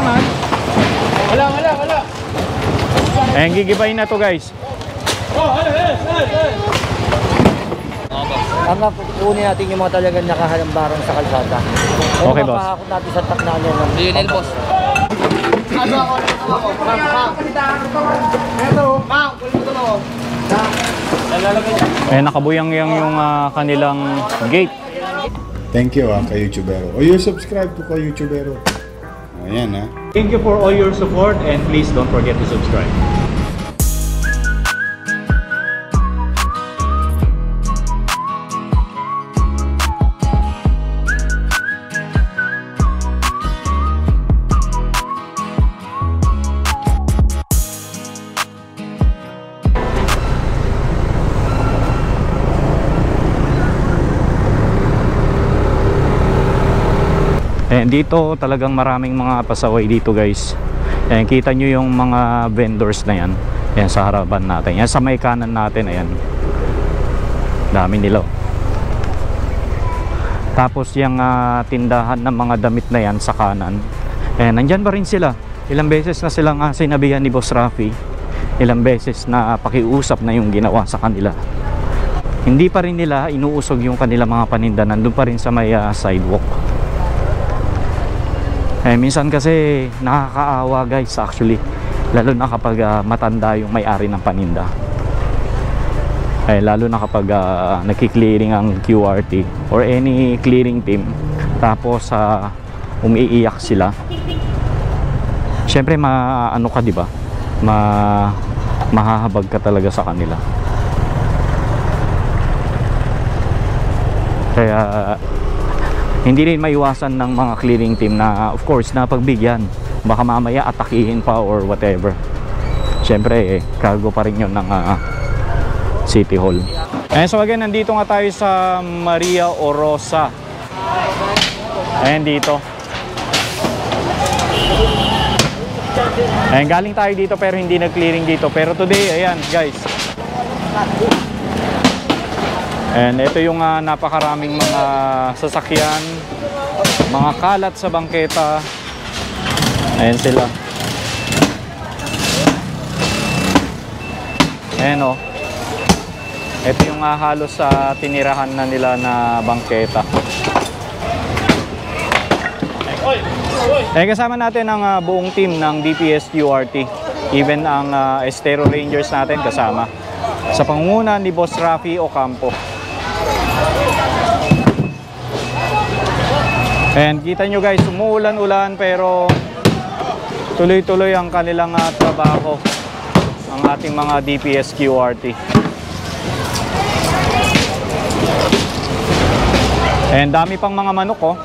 naman. Wala. Ayan, gigibayin na to guys. Ang kukunin natin yung mga talagang nakahalambarang sa kalsada. Okay, boss. Mapahakot natin sa takna niya ng Lionel, boss. Ayan, nakabuyang-yang yung kanilang gate. Thank you ka-YouTubero. O you subscribe to ka-YouTubero. Ayan Thank you for all your support and please don't forget to subscribe. Dito talagang maraming mga pasaway dito guys. Ayan, kita nyo yung mga vendors na yan. Ayan, sa harapan natin. Ayan, sa may kanan natin. Ayan, dami nila. Tapos yung tindahan ng mga damit na yan sa kanan. Ayan, nandyan pa rin sila. Ilang beses na silang sinabihan ni Boss Rafi. Ilang beses na pakiusap na yung ginawa sa kanila. Hindi pa rin nila inuusog yung kanila mga paninda. Nandun pa rin sa may sidewalk. Minsan kasi nakakaawa guys actually, lalo na kapag matanda yung may-ari ng paninda. Lalo na kapag nagki-clearing ang QRT or any clearing team, tapos umiiyak sila. Siyempre maano ka, 'di ba? Mahahabag ka talaga sa kanila. Kaya hindi rin maiwasan ng mga clearing team na of course na pagbigyan. Baka mamaya atakihin pa or whatever. Siyempre cargo pa rin yun ng City Hall. So again, nandito nga tayo sa Maria Orosa. Ayan dito. Ayan, galing tayo dito pero hindi nag-clearing dito. Pero today, ayan guys. And ito yung napakaraming mga sasakyan, mga kalat sa bangketa. Ayan sila. Ayan o. Ito yung halos sa tinirahan na nila na bangketa. Kasama natin ang buong team ng DPS QRT. Even ang Estero Rangers natin kasama. Sa pangunguna ni Boss Rafi Ocampo. And kita nyo guys, umuulan-ulan pero tuloy-tuloy ang kanilang trabaho, ang ating mga DPS QRT. And dami pang mga manok oh.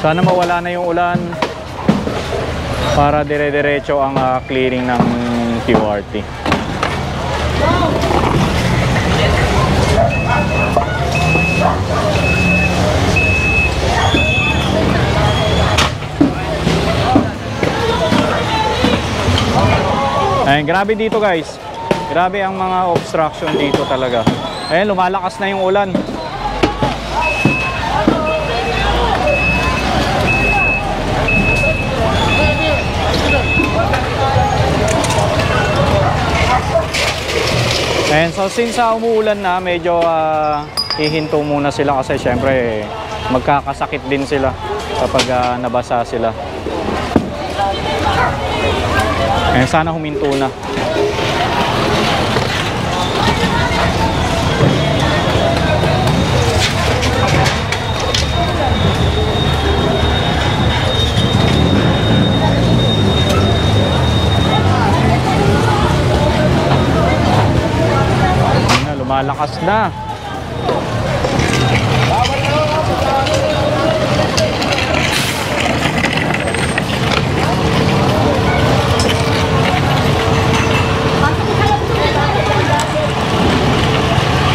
Sana mawala na yung ulan para dire-diretso ang clearing ng QRT. Ayun, grabe dito guys. Grabe ang mga obstruction dito talaga. Ayun, lumalakas na yung ulan. And so since umuulan na, medyo hihinto muna sila kasi syempre magkakasakit din sila kapag nabasa sila. And sana huminto na. Lumalakas na.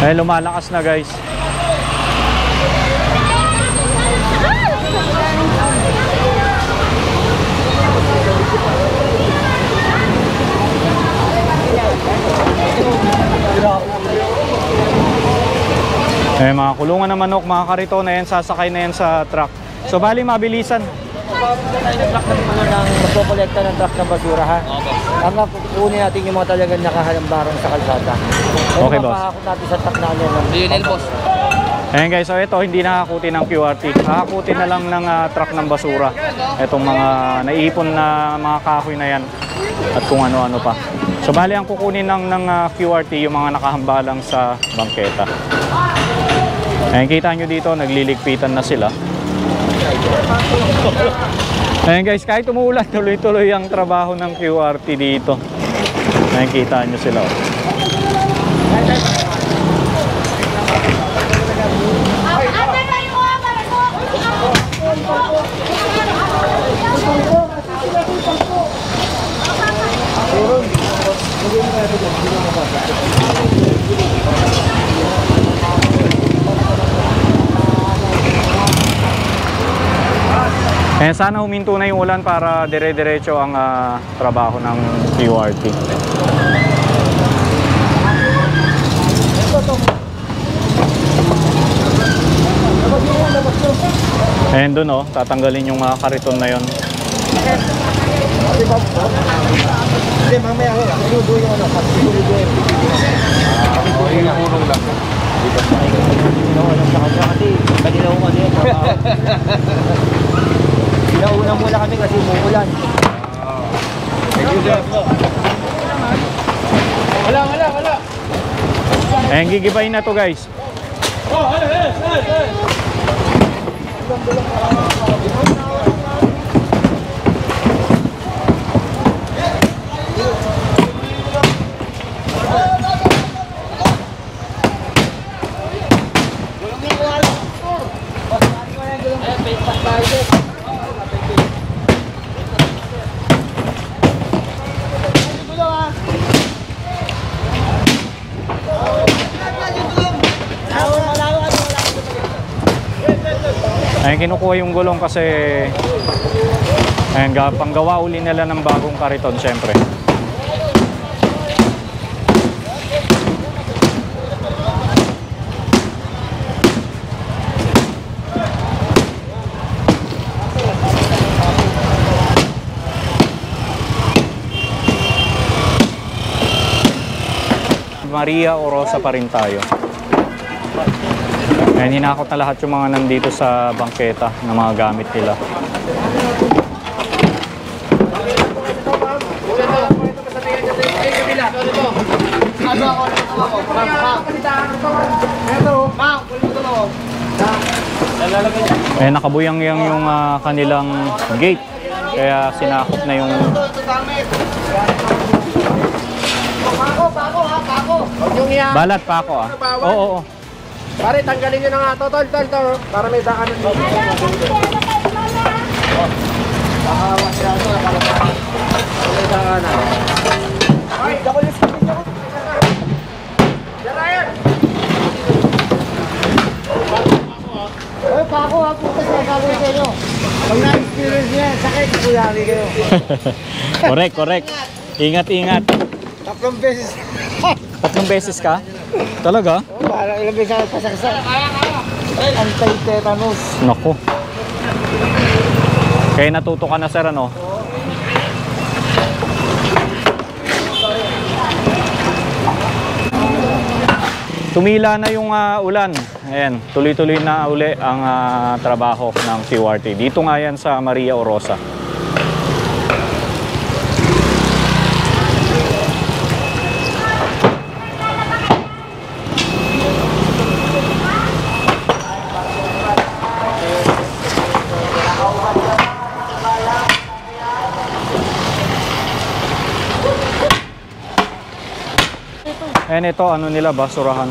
Ay, lumalakas na guys. Mga kulungan ng manok, mga karito na yan, sasakay na yan sa truck. So bali mabilisan. Truck ng magpokolekta ng truck ng basura ha. Ang kukunin natin yung mga talagang nakahalambarang sa kalsada. Okay, boss. Mapahakot natin sa truck na ano. Lionel, boss. Ayan guys, so ito hindi nakakuti ng QRT. Nakakuti na lang ng truck ng basura. Itong mga naiipon na mga kahoy na yan. At kung ano-ano pa. So bali ang kukunin ng QRT yung mga nakahambalang sa bangketa. Ayan, kita nyo dito, nagliligpitan na sila. Ayan guys, kahit umuulan, tuloy-tuloy ang trabaho ng QRT dito. Ayan, kita nyo sila. Sana huminto na yung ulan para dire-diretso ang trabaho ng QRT. Ayan dun oh, tatanggalin yung kariton na yon. Hindi, mamaya ako. Sinudo yung ano. Sinudo yung yung hulong lang. Kasi kanila ko ano yun. Pinauna muna kami kasi umuulan. Wala. Ayan, gigibayin na to guys. Ayan, kinukuha yung gulong kasi ayan, panggawa uli nila ng bagong kariton syempre. Maria Orosa pa rin tayo. Ayan, hinakot na lahat yung mga nandito sa bangketa ng mga gamit nila. Ayan, nakabuyang-yang yung kanilang gate. Kaya sinakop na yung... Balat pa ako ah. Oo. Pare, tanggalin nyo na nga to, tol, para may daanan dito. Nakahawa siya ito, may daanan. Ay, dakulis kami nyo. Ryan! Ay, pako ha, puta siya, sabi sa inyo. Pag na-experience niya, sakit, kuyari kayo. Correct. Ingat. Tatlong beses. Tatlong beses ka? Talaga? Parang ilang beses ako pasaksak. Anti-tetanus. Naku. Kaya natuto ka na sir ano? Tumila na yung ulan. Ayan, tuloy-tuloy na uli ang trabaho ng QRT. Dito nga yan sa Maria Orosa. Ayan, ito ano nila, basurahan.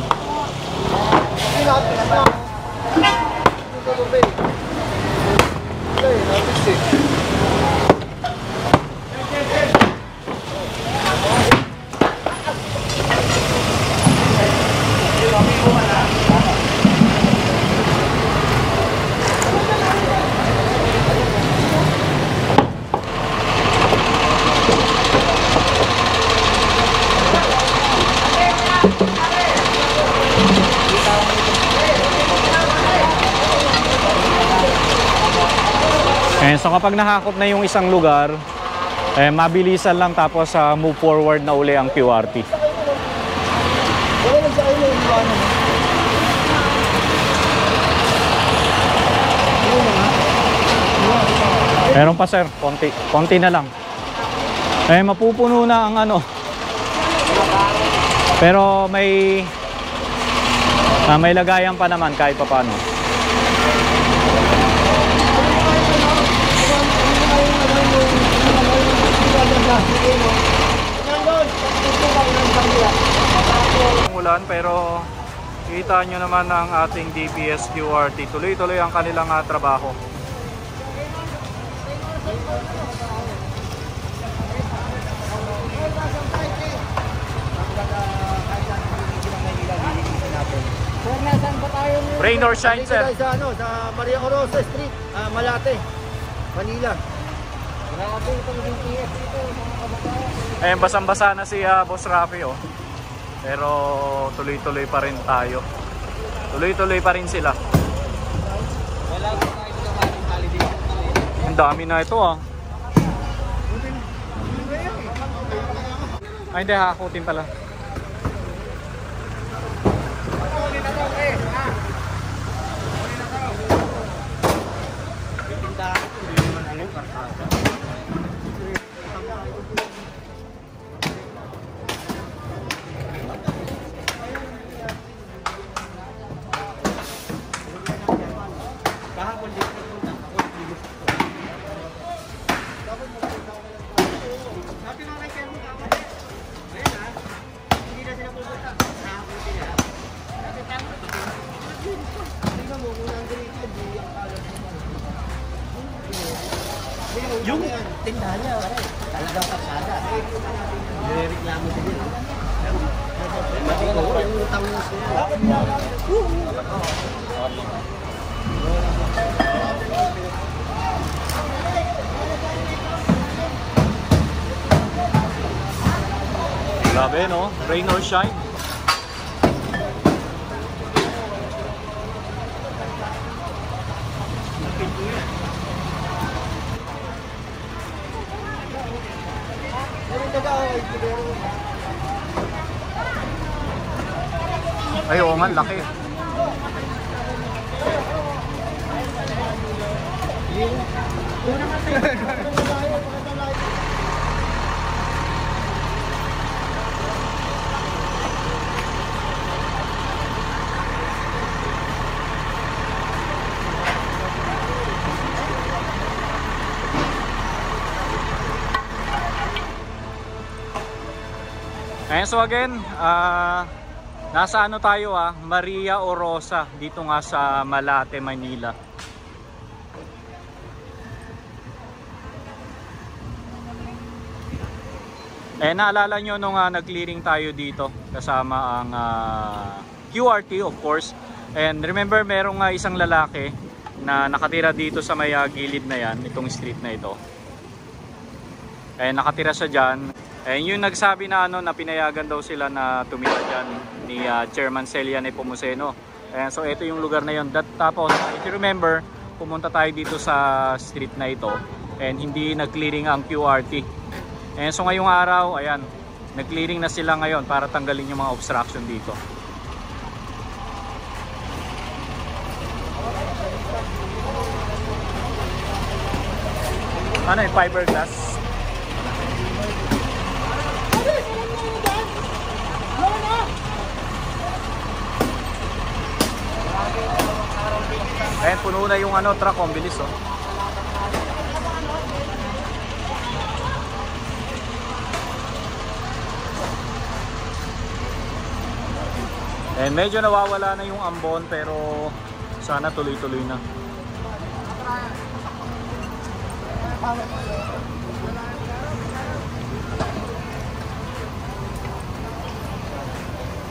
So kapag nakakot na yung isang lugar, mabilisan lang tapos move forward na uli ang QRT. Meron pa sir, konti na lang. Mapupuno na ang ano. Pero may lagayan pa naman kahit pa paano. Ulan pero kita nyo naman ang ating DPS QRT. Tuloy-tuloy ang kanilang trabaho. Sir, nasaan ba tayo? Rain or shine, Dito sir? tayo sa, sa Maria Orosa Street, Malate, Manila. Grabe itong DPS dito, mga kababayan. Basang-basa na si Boss Rafi, oh. Pero tuloy-tuloy pa rin tayo. Tuloy-tuloy pa rin sila. Ang dami na ito, ah. Ay, hindi, hakutin pala. Yung tindahan niya, talagang kasada. Nireklamo din yun. Matiguro, yung utang mo siya. Grabe, no? Rain or shine. Ay, oo nga, laki. Ayan, so again, nasa ano tayo Maria Orosa, dito nga sa Malate, Manila. Naalala nyo nung nag-clearing tayo dito kasama ang QRT of course. And remember, merong isang lalaki na nakatira dito sa may gilid na yan, itong street na ito. Nakatira siya dyan. Yung nagsabi na na pinayagan daw sila na tumira dyan ni Chairman Celia Nepomuceno. So ito yung lugar na yun. Tapos if you remember, pumunta tayo dito sa street na ito and hindi nag-clearing ang QRT. So ngayong araw, ayan, nag-clearing na sila ngayon para tanggalin yung mga obstruction dito. Ano yung fiberglass? Ayan, puno na yung truck, ang bilis oh. Medyo nawawala na yung ambon pero sana tuloy-tuloy na.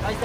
Ay,